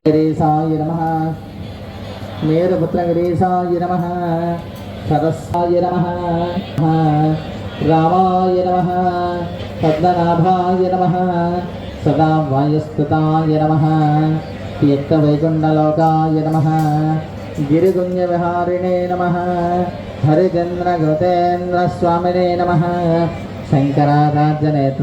गिरीशाय नमः मेरुपुत्र गिरीशाय नमः सरस्वाय नमः रामाय नमः पद्मनाभाय नमः सदा वायुस्तुताय नमः तीर्थवैकुण्ठलोकाय नमः गिरिगुञ्जविहारिणे नमः हरिचन्द्रगतेन्द्रस्वामिने नमः शङ्कराचार्यनेत्र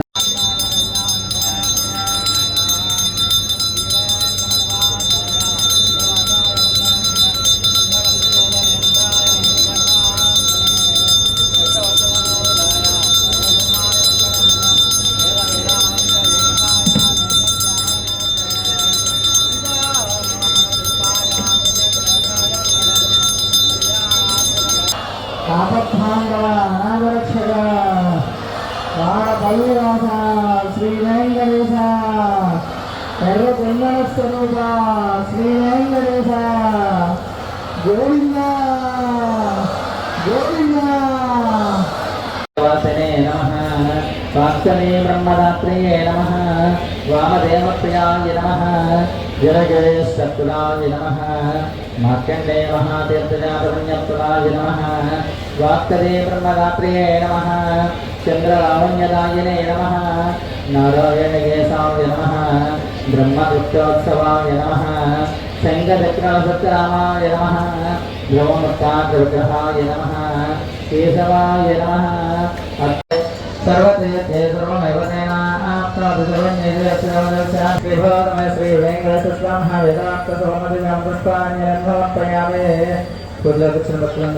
आपद्बांधव अनावरक्षक वाणपल्लिवास श्री वेंकटेश एर्रचंदनस्वरूप श्री वेंकटेश गोविंद गोविंद वासने नमः स्वाक्षने ब्रह्मदात्रे नमः वामदेवप्रियाय नमः जलगेशत्तुलाय नमः मार्कण्डे महातीर्थजातपुण्यत्तुलाय नमः वाक्कदे ब्रह्मदात्रे नमः चन्द्रलावण्यदायिने नमः नारायणकेशाय नमः ब्रह्मगुप्तोत्सवाय नमः शङ्खचक्रसत्तरामाय नमः ब्रह्ममुक्ताग्रहाय नमः केशवाय नमः सर्वतीर्थे सर्वमेव श्री वेंकटेश्वर वेदांत सोमदिव्यां पुष्पाण्यं समर्पयामि।